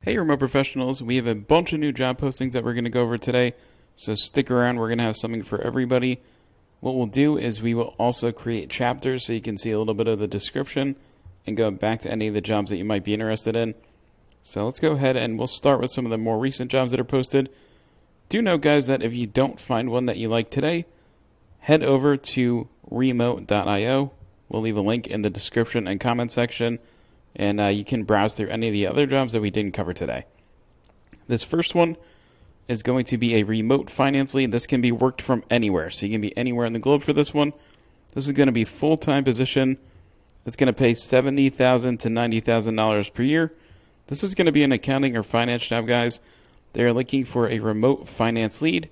Hey, remote professionals. We have a bunch of new job postings that we're going to go over today, so stick around. We're going to have something for everybody. What we'll do is we will also create chapters so you can see a little bit of the description and go back to any of the jobs that you might be interested in. So let's go ahead and we'll start with some of the more recent jobs that are posted. Do note, guys, that if you don't find one that you like today, head over to remote.io. We'll leave a link in the description and comment section, and you can browse through any of the other jobs that we didn't cover today. This first one is going to be a remote finance lead. This can be worked from anywhere, so you can be anywhere in the globe for this one. This is going to be a full-time position. It's going to pay $70,000 to $90,000 per year. This is going to be an accounting or finance job, guys. They're looking for a remote finance lead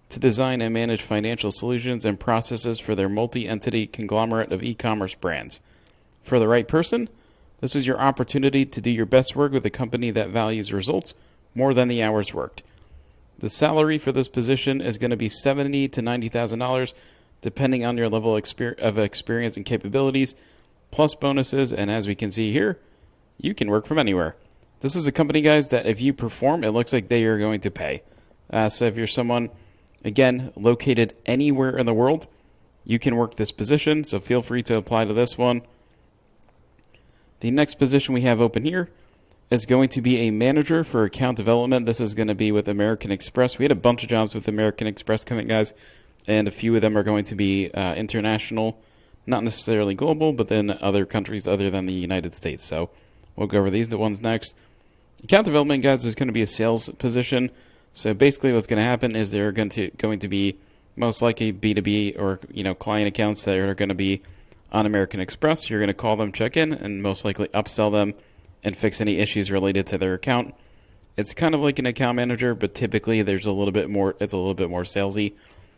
to design and manage financial solutions and processes for their multi-entity conglomerate of e-commerce brands. For the right person, this is your opportunity to do your best work with a company that values results more than the hours worked. The salary for this position is going to be $70,000 to $90,000, depending on your level of experience and capabilities, plus bonuses. And as we can see here, you can work from anywhere. This is a company, guys, that if you perform, it looks like they are going to pay. So if you're someone, again, located anywhere in the world, you can work this position. So feel free to apply to this one. The next position we have open here is going to be a manager for account development. This is going to be with American Express. We had a bunch of jobs with American Express coming, guys, and a few of them are going to be international, not necessarily global, but then other countries other than the United States. So we'll go over the ones next. Account development, guys, is going to be a sales position. So basically what's going to happen is they're going to be most likely B2B or client accounts that are going to be on American Express. You're going to call them, check in, and most likely upsell them and fix any issues related to their account. It's kind of like an account manager, but typically it's a little bit more salesy.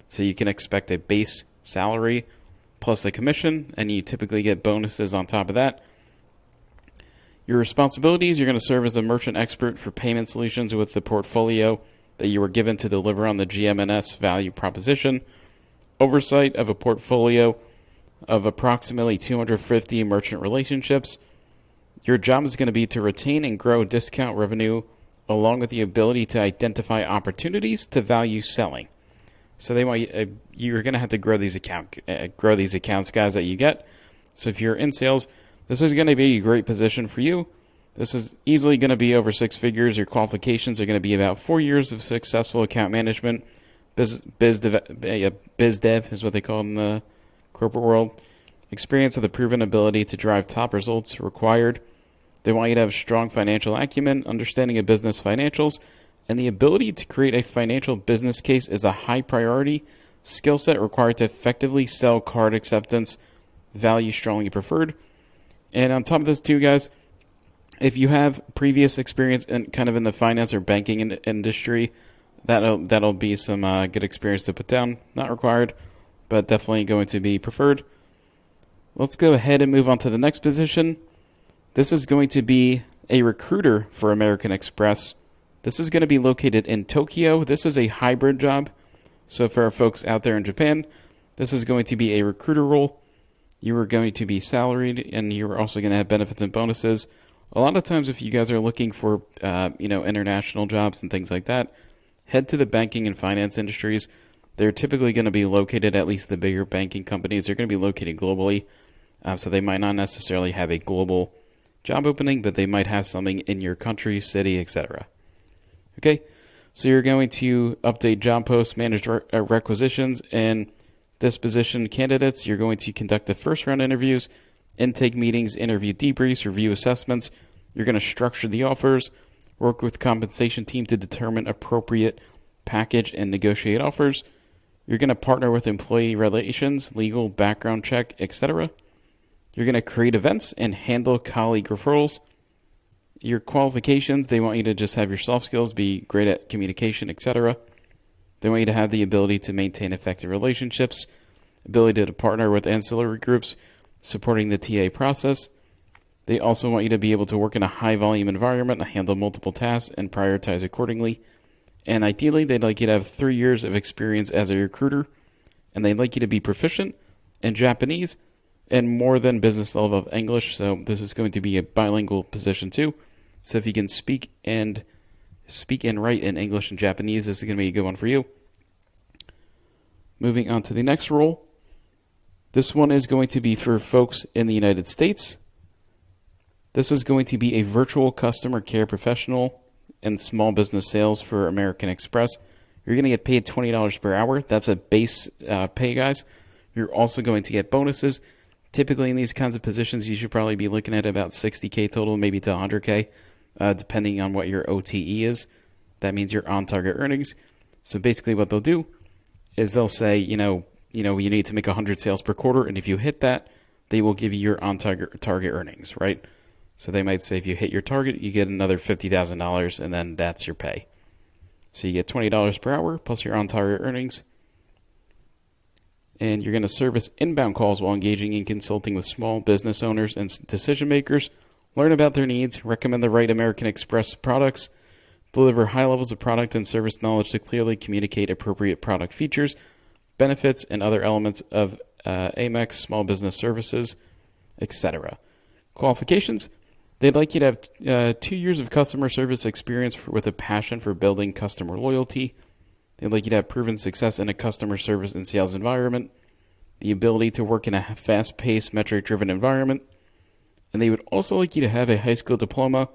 So you can expect a base salary plus a commission, and you typically get bonuses on top of that. Your responsibilities, you're going to serve as a merchant expert for payment solutions with the portfolio that you were given to deliver on the GM&S value proposition. Oversight of a portfolio of approximately 250 merchant relationships. Your job is going to be to retain and grow discount revenue along with the ability to identify opportunities to value selling. So you're going to have to grow these accounts, guys, that you get. So if you're in sales, this is going to be a great position for you. This is easily going to be over six figures. Your qualifications are going to be about 4 years of successful account management. Biz dev is what they call it in the corporate world. Experience with a proven ability to drive top results required. They want you to have strong financial acumen, understanding of business financials, and the ability to create a financial business case is a high priority skill set required to effectively sell card acceptance. Value strongly preferred. And on top of this too, guys, if you have previous experience in the finance or banking industry, that'll be some good experience to put down. Not required, but definitely going to be preferred. Let's go ahead and move on to the next position. This is going to be a recruiter for American Express. This is going to be located in Tokyo. This is a hybrid job. So for our folks out there in Japan, this is going to be a recruiter role. You are going to be salaried, and you are also going to have benefits and bonuses. A lot of times if you guys are looking for international jobs and things like that, head to the banking and finance industries. They're typically going to be located, at least the bigger banking companies, they're going to be located globally. So they might not necessarily have a global job opening, but they might have something in your country, city, etc. Okay, so you're going to update job posts, manage requisitions, and disposition candidates. You're going to conduct the first round interviews, intake meetings, interview debriefs, review assessments. You're going to structure the offers, work with compensation team to determine appropriate package and negotiate offers. You're going to partner with employee relations, legal, background check, etc. You're going to create events and handle colleague referrals. Your qualifications, they want you to just have your soft skills, be great at communication, etc. They want you to have the ability to maintain effective relationships, ability to partner with ancillary groups, supporting the TA process. They also want you to be able to work in a high-volume environment, handle multiple tasks, and prioritize accordingly. And ideally, they'd like you to have 3 years of experience as a recruiter, and they'd like you to be proficient in Japanese and more than business level of English. So this is going to be a bilingual position too. So if you can speak and write in English and Japanese, this is going to be a good one for you. Moving on to the next role. This one is going to be for folks in the United States. This is going to be a virtual customer care professional and small business sales for American Express. You're going to get paid $20 per hour. That's a base pay, guys. You're also going to get bonuses. Typically in these kinds of positions, you should probably be looking at about $60K total, maybe to $100K, depending on what your OTE is. That means your on-target earnings. So basically what they'll do is they'll say, you need to make 100 sales per quarter, and if you hit that, they will give you your on-target earnings, right? So they might say if you hit your target, you get another $50,000, and then that's your pay. So you get $20 per hour plus your on-target earnings. And you're going to service inbound calls while engaging in consulting with small business owners and decision makers, learn about their needs, recommend the right American Express products, deliver high levels of product and service knowledge to clearly communicate appropriate product features, benefits, and other elements of Amex small business services, etc. Qualifications: they'd like you to have 2 years of customer service experience with a passion for building customer loyalty. They'd like you to have proven success in a customer service and sales environment, the ability to work in a fast-paced, metric-driven environment, and they would also like you to have a high school diploma.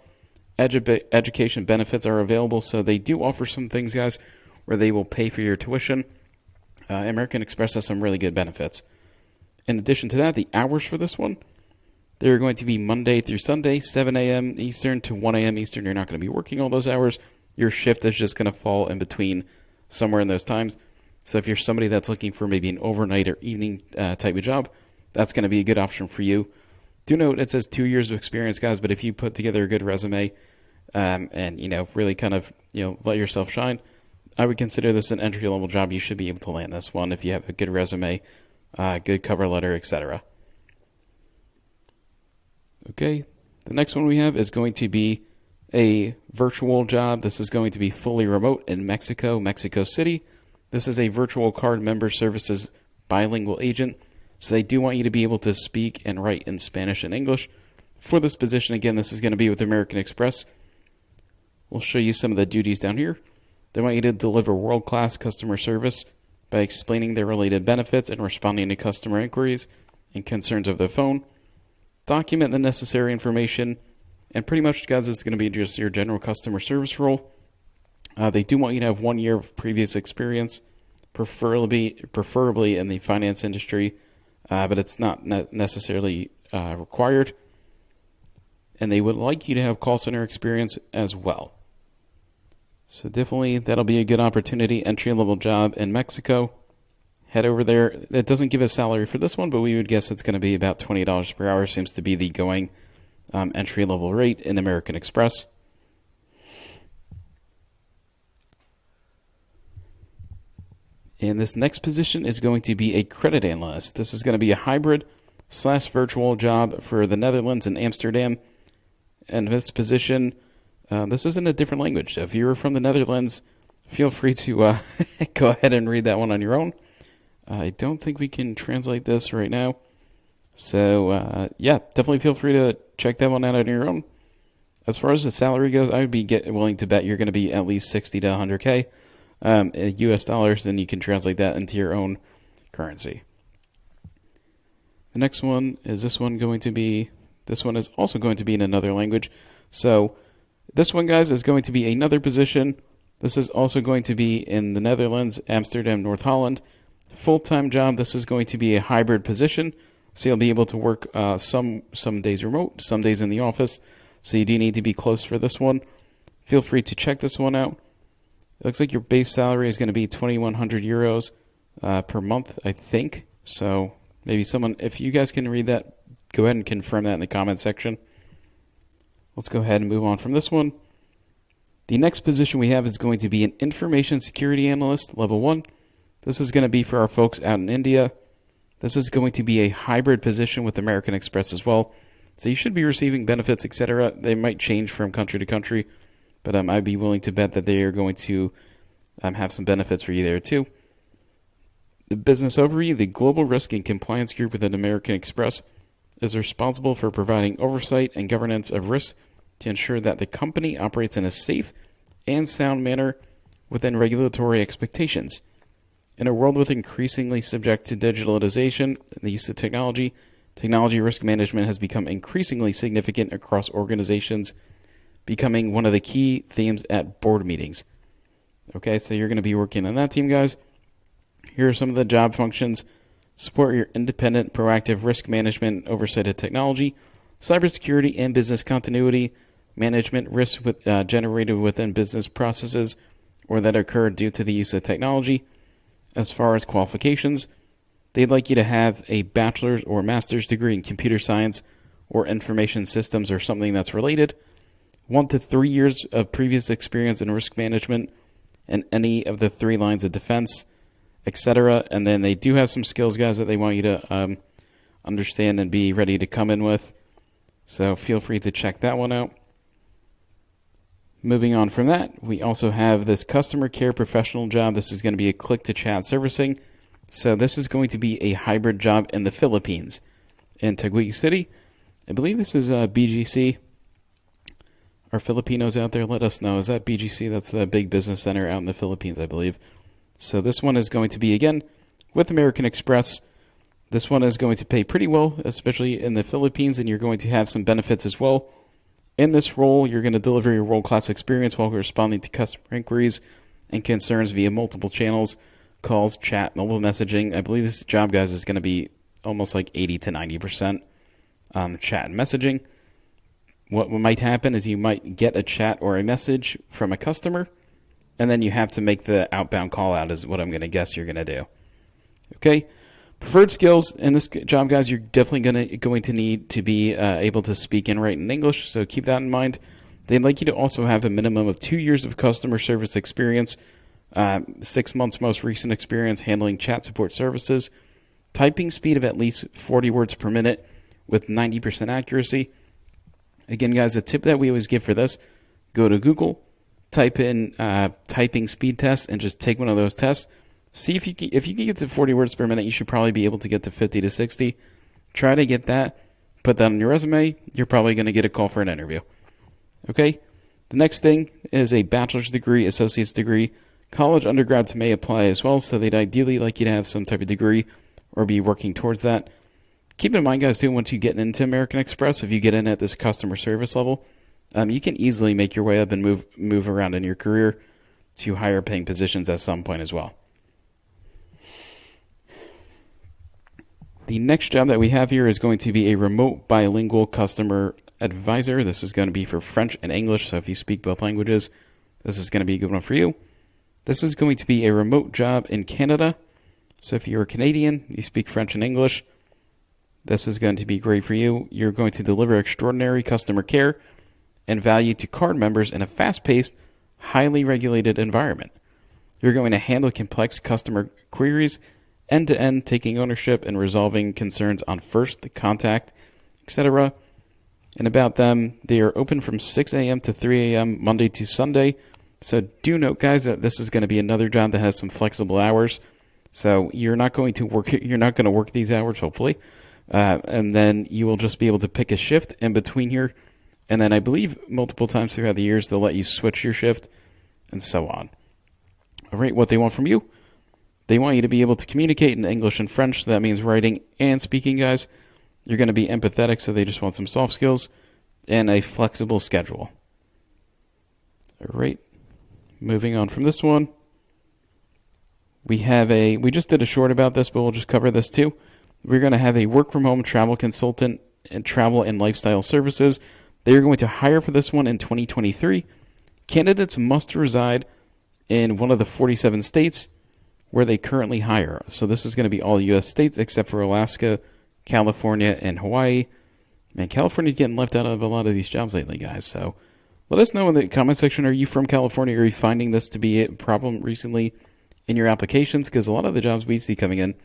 Education benefits are available, so they do offer some things, guys, where they will pay for your tuition. American Express has some really good benefits. In addition to that, the hours for this one, they're going to be Monday through Sunday, 7 a.m. Eastern to 1 a.m. Eastern. You're not going to be working all those hours. Your shift is just going to fall in between somewhere in those times. So if you're somebody that's looking for maybe an overnight or evening type of job, that's going to be a good option for you. Do note it says 2 years of experience, guys, but if you put together a good resume and, really kind of, let yourself shine, I would consider this an entry-level job. You should be able to land this one if you have a good resume, good cover letter, etc. Okay, the next one we have is going to be a virtual job. This is going to be fully remote in Mexico City. This is a virtual card member services bilingual agent. So they do want you to be able to speak and write in Spanish and English. For this position, again, this is going to be with American Express. We'll show you some of the duties down here. They want you to deliver world-class customer service by explaining their related benefits and responding to customer inquiries and concerns over the phone. Document the necessary information. And pretty much, guys, it's going to be just your general customer service role. They do want you to have 1 year of previous experience, preferably in the finance industry, but it's not necessarily required. And they would like you to have call center experience as well. So definitely that'll be a good opportunity, entry-level job in Mexico. Head over there. It doesn't give a salary for this one, but we would guess it's going to be about $20 per hour. Seems to be the going entry-level rate in American Express. And this next position is going to be a credit analyst. This is going to be a hybrid/virtual job for the Netherlands and Amsterdam. And this position, this is in a different language. So if you're from the Netherlands, feel free to go ahead and read that one on your own. I don't think we can translate this right now. So, definitely feel free to check that one out on your own. As far as the salary goes, I would be willing to bet you're going to be at least 60 to 100K US dollars, and you can translate that into your own currency. The next one is this one is also going to be in another language. So this one, guys, is going to be another position. This is also going to be in the Netherlands, Amsterdam, North Holland. Full-time job. This is going to be a hybrid position. So you'll be able to work some days remote, some days in the office. So you do need to be close for this one. Feel free to check this one out. It looks like your base salary is going to be 2,100 euros per month, I think. So maybe if you guys can read that, go ahead and confirm that in the comment section. Let's go ahead and move on from this one. The next position we have is going to be an information security analyst, level 1. This is going to be for our folks out in India. This is going to be a hybrid position with American Express as well. So you should be receiving benefits, etc. They might change from country to country, but I'd be willing to bet that they are going to have some benefits for you there too. The business overview: the Global Risk and Compliance Group within American Express is responsible for providing oversight and governance of risk to ensure that the company operates in a safe and sound manner within regulatory expectations. In a world with increasingly subject to digitalization and the use of technology, technology risk management has become increasingly significant across organizations, becoming one of the key themes at board meetings. Okay, so you're going to be working on that team, guys. Here are some of the job functions. Support your independent, proactive risk management oversight of technology, cybersecurity and business continuity, management risks generated within business processes or that occur due to the use of technology. As far as qualifications, they'd like you to have a bachelor's or master's degree in computer science or information systems or something that's related, 1 to 3 years of previous experience in risk management and any of the 3 lines of defense, etc. And then they do have some skills, guys, that they want you to understand and be ready to come in with. So feel free to check that one out. Moving on from that, we also have this customer care professional job. This is going to be a click-to-chat servicing. So this is going to be a hybrid job in the Philippines, in Taguig City. I believe this is BGC. Are Filipinos out there? Let us know. Is that BGC? That's the big business center out in the Philippines, I believe. So this one is going to be, again, with American Express. This one is going to pay pretty well, especially in the Philippines, and you're going to have some benefits as well. In this role, you're going to deliver your world-class experience while responding to customer inquiries and concerns via multiple channels, calls, chat, mobile messaging. I believe this job, guys, is going to be almost like 80 to 90% chat and messaging. What might happen is you might get a chat or a message from a customer, and then you have to make the outbound call out is what I'm going to guess you're going to do. Okay? Preferred skills in this job, guys, you're definitely going to need to be able to speak and write in English, so keep that in mind. They'd like you to also have a minimum of 2 years of customer service experience, 6 months most recent experience handling chat support services, typing speed of at least 40 words per minute with 90% accuracy. Again, guys, the tip that we always give for this, go to Google, type in typing speed test, and just take one of those tests. See if you can get to 40 words per minute, you should probably be able to get to 50 to 60. Try to get that. Put that on your resume. You're probably going to get a call for an interview. Okay? The next thing is a bachelor's degree, associate's degree. College undergrads may apply as well, so they'd ideally like you to have some type of degree or be working towards that. Keep in mind, guys, too, once you get into American Express, if you get in at this customer service level, you can easily make your way up and move around in your career to higher paying positions at some point as well. The next job that we have here is going to be a remote bilingual customer advisor. This is going to be for French and English, so if you speak both languages, this is going to be a good one for you. This is going to be a remote job in Canada, so if you're a Canadian, you speak French and English, this is going to be great for you. You're going to deliver extraordinary customer care and value to card members in a fast-paced, highly regulated environment. You're going to handle complex customer queries end-to-end, taking ownership and resolving concerns on first contact, etc. And about them, they are open from 6 a.m. to 3 a.m. Monday to Sunday. So do note, guys, that this is going to be another job that has some flexible hours. So you're not going to work these hours, hopefully. And then you will just be able to pick a shift in between here. And then I believe multiple times throughout the years, they'll let you switch your shift and so on. All right, what they want from you. They want you to be able to communicate in English and French. So that means writing and speaking, guys. You're going to be empathetic, so they just want some soft skills and a flexible schedule. All right. Moving on from this one. We just did a short about this, but we'll just cover this too. We're going to have a work from home travel consultant and travel and lifestyle services. They are going to hire for this one in 2023. Candidates must reside in one of the 47 states where they currently hire. So this is going to be all U.S. states except for Alaska, California, and Hawaii. Man, California's getting left out of a lot of these jobs lately, guys. So let us know in the comment section, are you from California? Are you finding this to be a problem recently in your applications? Because a lot of the jobs we see coming in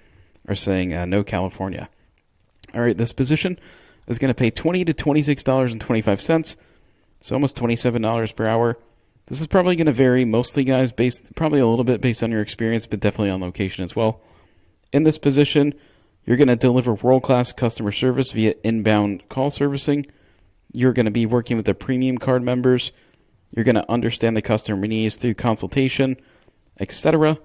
are saying no California. All right, this position is going to pay $20 to $26.25, so almost $27 per hour. This is probably going to vary mostly, guys, probably a little bit based on your experience, but definitely on location as well. In this position, you're going to deliver world-class customer service via inbound call servicing. You're going to be working with the premium card members. You're going to understand the customer needs through consultation, etc.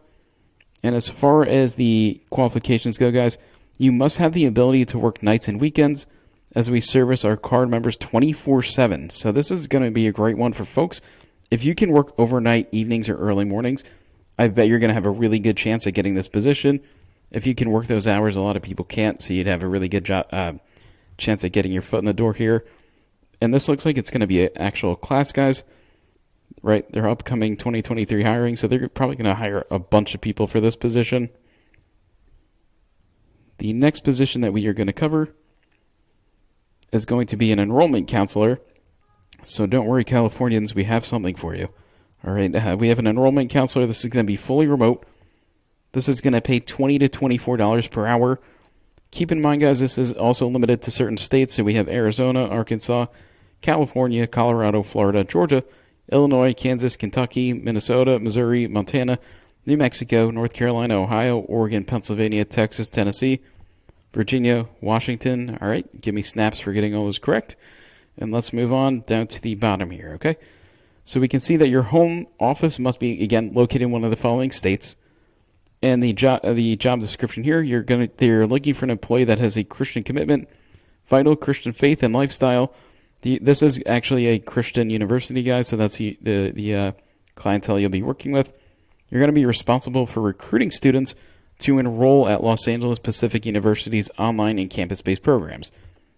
And as far as the qualifications go, guys, you must have the ability to work nights and weekends as we service our card members 24/7. So this is going to be a great one for folks. If you can work overnight, evenings, or early mornings, I bet you're going to have a really good chance at getting this position. If you can work those hours, a lot of people can't, so you'd have a really good chance at getting your foot in the door here. And this looks like it's going to be an actual class, guys. Right? They're upcoming 2023 hiring, so they're probably going to hire a bunch of people for this position. The next position that we are going to cover is going to be an enrollment counselor. So don't worry, Californians, we have something for you. All right, we have an enrollment counselor. This is going to be fully remote. This is going to pay $20 to $24 per hour. Keep in mind, guys, this is also limited to certain states. So we have Arizona, Arkansas, California, Colorado, Florida, Georgia, Illinois, Kansas, Kentucky, Minnesota, Missouri, Montana, New Mexico, North Carolina, Ohio, Oregon, Pennsylvania, Texas, Tennessee, Virginia, Washington. All right, give me snaps for getting all those correct. And let's move on down to the bottom here, okay? So we can see that your home office must be, again, located in one of the following states. And the job description here, they're looking for an employee that has a Christian commitment, vital Christian faith and lifestyle. This is actually a Christian university, guys, so that's the clientele you'll be working with. You're going to be responsible for recruiting students to enroll at Los Angeles Pacific University's online and campus-based programs.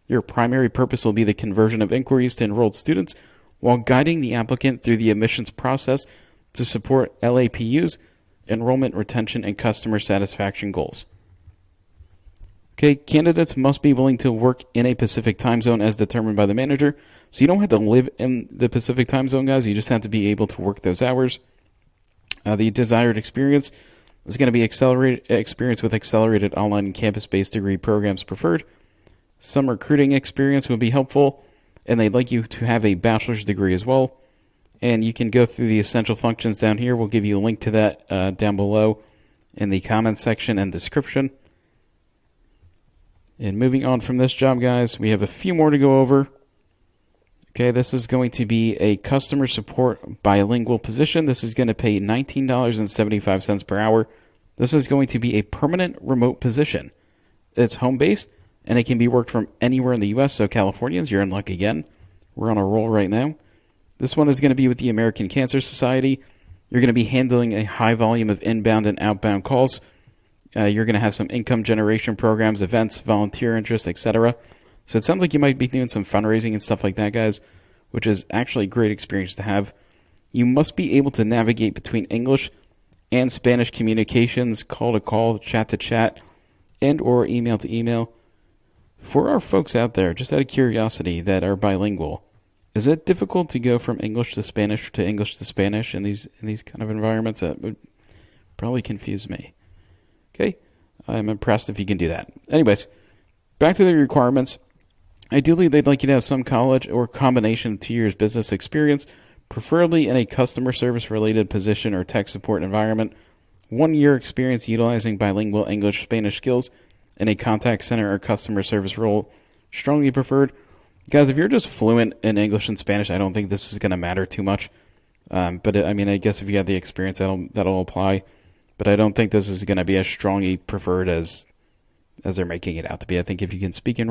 Your primary purpose will be the conversion of inquiries to enrolled students while guiding the applicant through the admissions process to support LAPU's enrollment, retention, and customer satisfaction goals. Okay, candidates must be willing to work in a Pacific time zone as determined by the manager. So you don't have to live in the Pacific time zone, guys. You just have to be able to work those hours. The desired experience is going to be accelerated experience with accelerated online and campus-based degree programs preferred. Some recruiting experience would be helpful, and they'd like you to have a bachelor's degree as well. And you can go through the essential functions down here. We'll give you a link to that down below in the comments section and description. And moving on from this job, guys, we have a few more to go over. Okay, this is going to be a customer support bilingual position. This is going to pay $19.75 per hour. This is going to be a permanent remote position. It's home-based, and it can be worked from anywhere in the U.S., so Californians, you're in luck again. We're on a roll right now. This one is going to be with the American Cancer Society. You're going to be handling a high volume of inbound and outbound calls. You're going to have some income generation programs, events, volunteer interest, etc. So it sounds like you might be doing some fundraising and stuff like that, guys, which is actually a great experience to have. You must be able to navigate between English and Spanish communications, call to call, chat to chat, and or email to email. For our folks out there, just out of curiosity, that are bilingual, is it difficult to go from English to Spanish in these kind of environments? That would probably confuse me. Okay, I'm impressed if you can do that. Anyways, back to the requirements. Ideally, they'd like you to have some college or combination of 2 years business experience, preferably in a customer service-related position or tech support environment. 1 year experience utilizing bilingual English-Spanish skills in a contact center or customer service role, strongly preferred. Guys, if you're just fluent in English and Spanish, I don't think this is going to matter too much. But I guess if you have the experience, that'll apply. But I don't think this is going to be as strongly preferred as they're making it out to be. I think if you can speak in